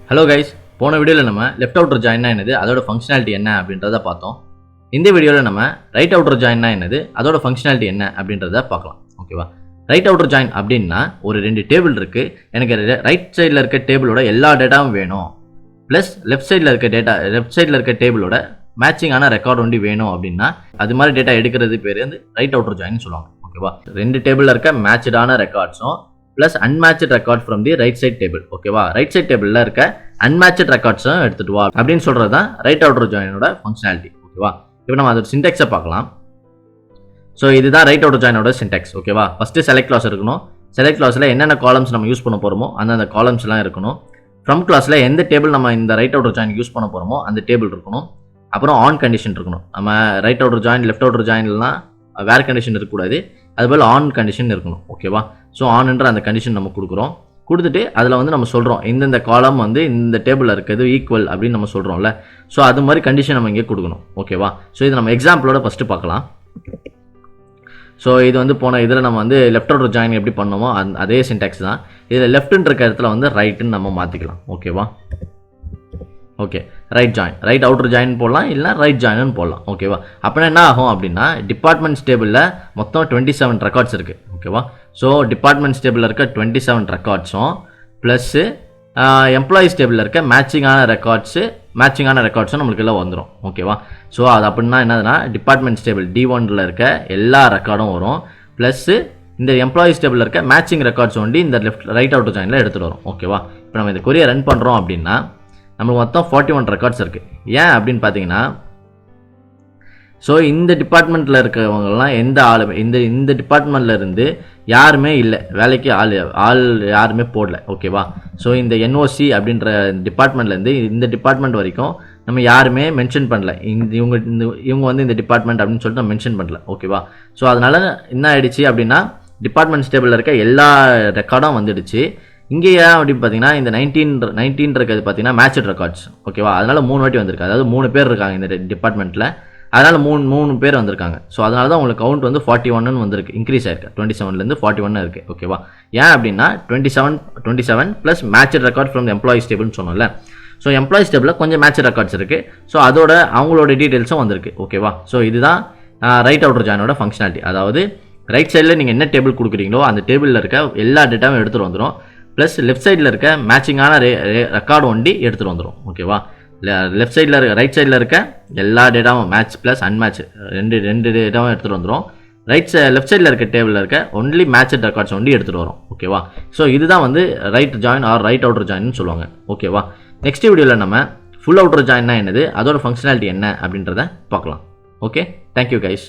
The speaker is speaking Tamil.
ஹலோ கைஸ், போன வீடியோவில் நம்ம லெஃப்ட் அவுட்டர் ஜாயின்னா என்னது, அதோட ஃபங்க்ஷனாலிட்டி என்ன அப்படின்றத பார்த்தோம். இந்த வீடியோவில் நம்ம ரைட் அவுட்டர் ஜாயின்னா என்னது, அதோட ஃபங்க்ஷனாலிட்டி என்ன அப்படின்றத பார்க்கலாம். ஓகேவா? ரைட் அவுட்டர் ஜாயின் அப்படின்னா ஒரு ரெண்டு டேபிள் இருக்கு, எனக்கு ரைட் சைடில் இருக்க டேபிளோட எல்லா டேட்டாவும் வேணும், ப்ளஸ் லெஃப்ட் சைடில் இருக்க டேபிளோட மேட்சிங்கான ரெக்கார்ட் ஒண்டி வேணும் அப்படின்னா அது மாதிரி டேட்டா எடுக்கிறது பேர் வந்து ரைட் அவுட்டர் ஜாயின் சொல்லுவாங்க. ஓகேவா? ரெண்டு டேபிளில் இருக்க மேட்சான ரெக்கார்ட்ஸும் plus unmatched record from the right side table. ஓகேவா? ரைட் சைட் டேபிளில் இருக்க அன்மேட்ச்ட் ரெக்கார்ட்ஸும் எடுத்துட்டு வா அப்படின்னு சொல்கிறது தான் ரைட் அவுட்டர் ஜாயினோட ஃபங்க்ஷனாலிட்டி. ஓகேவா? இப்போ நம்ம அதோட சின்டெக்ஸை பார்க்கலாம். ஸோ இதுதான் ரைட் அவுட்டர் ஜாயினோட சின்டெக்ஸ். ஓகேவா? ஃபஸ்ட்டு செலக்ட் கிளாஸ் இருக்கணும். செலக்ட் கிளாஸில் என்னென்ன காலம்ஸ் நம்ம யூஸ் பண்ண போகிறோமோ அந்த காலம்ஸ்லாம் இருக்கணும். ஃப்ரம் கிளாஸில் எந்த டேபிள் நம்ம இந்த ரைட் அவுட்டர் ஜாயின் யூஸ் பண்ண போகிறோமோ அந்த டேபிள் இருக்கணும். அப்புறம் ஆன் கண்டிஷன் இருக்கணும். நம்ம right outer join left outer ஜாயின்லாம் வேறு கண்டிஷன் இருக்கக்கூடாது, அதுபோல் ஆன் கண்டிஷன் இருக்கணும். ஓகேவா? ஸோ ஆன்ன்ற அந்த கண்டிஷன் நம்ம கொடுத்துட்டு அதில் வந்து நம்ம சொல்கிறோம் இந்தந்த காலம் வந்து இந்த டேபிளில் இருக்கிறது ஈக்குவல் அப்படின்னு நம்ம சொல்கிறோம்ல. ஸோ அது மாதிரி கண்டிஷன் நம்ம இங்கே கொடுக்கணும். ஓகேவா? ஸோ இது நம்ம எக்ஸாம்பிளோட ஃபஸ்ட்டு பார்க்கலாம். ஸோ இது வந்து போன இதில் நம்ம வந்து லெஃப்ட் அவுட்டர் ஜாயின் எப்படி பண்ணோமோ அதே சின்டாக்ஸ் தான். இதில் லெஃப்ட்ன்ற இருக்க இடத்துல வந்து ரைட்டுன்னு நம்ம மாற்றிக்கலாம். ஓகேவா? Okay, right join, right outer join போடலாம், இல்லை ரைட் ஜாயின்னு போடலாம். ஓகேவா? அப்படின்னா என்ன ஆகும் அப்படின்னா டிபார்ட்மெண்ட்ஸ் டேபிளில் மொத்தம் 27 ரெக்கார்ட்ஸ் இருக்குது. ஓகேவா? ஸோ டிபார்ட்மெண்ட்ஸ் டேபிளில் இருக்க 27 ரெக்கார்ட்ஸும் ப்ளஸ்ஸு எம்ப்ளாயீஸ் டேபிளில் இருக்க மேட்சிங்கான ரெக்கார்ட்ஸும் நம்மளுக்கு எல்லாம் வந்துடும். ஓகேவா? ஸோ அது அப்படின்னா என்னதுன்னா டிபார்ட்மெண்ட்ஸ் டேபிள் D1ல் இருக்க எல்லா ரெக்கார்டும் வரும், ப்ளஸ்ஸு இந்த எம்ப்ளாயீஸ் டேபிளில் இருக்க மேட்சிங் ரெக்கார்ட்ஸ் ஒண்டி இந்த ரைட் அவுட்டர் ஜாயினில் எடுத்துகிட்டு வரும். ஓகேவா? இப்போ நம்ம இந்த கொரியை ரன் பண்ணுறோம் அப்படின்னா நம்மளுக்கு மொத்தம் 41 ரெக்கார்ட்ஸ் இருக்குது. ஏன் அப்படின்னு பார்த்தீங்கன்னா, ஸோ இந்த டிபார்ட்மெண்ட்டில் இருக்கிறவங்கலாம் எந்த ஆளுமே இந்த டிபார்ட்மெண்ட்டில் இருந்து யாருமே இல்லை, வேலைக்கு ஆள் யாருமே போடல. ஓகேவா? ஸோ இந்த NOC அப்படின்ற டிபார்ட்மெண்ட்லேருந்து இந்த டிபார்ட்மெண்ட் வரைக்கும் நம்ம யாருமே மென்ஷன் பண்ணல. இவங்க வந்து இந்த டிபார்ட்மெண்ட் அப்படின்னு சொல்லிட்டு நம்ம மென்ஷன் பண்ணல. ஓகேவா? ஸோ அதனால் என்ன ஆயிடுச்சு அப்படின்னா டிபார்ட்மெண்ட்ஸ் டேபிளில் இருக்க எல்லா ரெக்கார்டும் வந்துடுச்சு. இங்கே ஏன் அப்படின்னு பார்த்தீங்கன்னா இந்த 19 இருக்கிறது பார்த்தீங்கன்னா மேட்ச்ட் ரெக்கார்ட்ஸ். ஓகேவா? அதனால் 3 வாட்டி வந்திருக்கு. அதாவது 3 பேர் இருக்காங்க இந்த டிபார்ட்மெண்ட்டில், அதனால் மூணு பேர் வந்திருக்காங்க. ஸோ அதனால தான் உங்களுக்கு கவுண்ட் வந்து 41 வந்திருக்கு, இன்க்ரீஸ் ஆயிருக்கு. 27லேருந்து 41 இருக்குது. ஓகேவா? ஏன் அப்படின்னா 27 plus matched record from employees டேபிள்னு சொன்னோம்ல. ஸோ எம்ப்ளாயீஸ் டேபிளில் கொஞ்சம் மேட்ச்ட் ரெக்கார்ட்ஸ் இருக்குது. ஸோ அதோட அவங்களோட டீட்டெயில்ஸும் வந்திருக்கு. ஓகேவா? ஸோ இதுதான் ரைட் அவுட்டர் ஜாயினோட ஃபங்க்ஷனாலிட்டி. அதாவது ரைட் சைடில் நீங்கள் என்ன டேபிள் கொடுக்குறீங்களோ அந்த டேபிளில் இருக்க எல்லா டேட்டாவும் எடுத்துகிட்டு வந்துடும், ப்ளஸ் லெஃப்ட் சைடில் இருக்க மேட்சிங்கான ரெக்கார்டு ஒண்டி எடுத்துகிட்டு வந்துடும். ஓகேவா? ரைட் சைடில் இருக்க எல்லா டேட்டாவும் மேட்ச் ப்ளஸ் அன்மேட்ச் ரெண்டு டேட்டாவும் எடுத்துகிட்டு வந்துடும். லெஃப்ட் சைடில் இருக்க டேபிளில் இருக்க ஒன்லி மேட்ச்ட் ரெக்கார்ட்ஸ் ஒண்டி எடுத்துகிட்டு வரும். ஓகேவா? ஸோ இதுதான் வந்து right join or right outer ஜாயின்னு சொல்லுவாங்க. ஓகேவா? நெக்ஸ்ட் வீடியோவில் நம்ம ஃபுல் அவுட்டர் ஜாயின்னா என்னது, அதோட ஃபங்க்ஷனாலிட்டி என்ன அப்படின்றத பார்க்கலாம். Okay, thank you guys.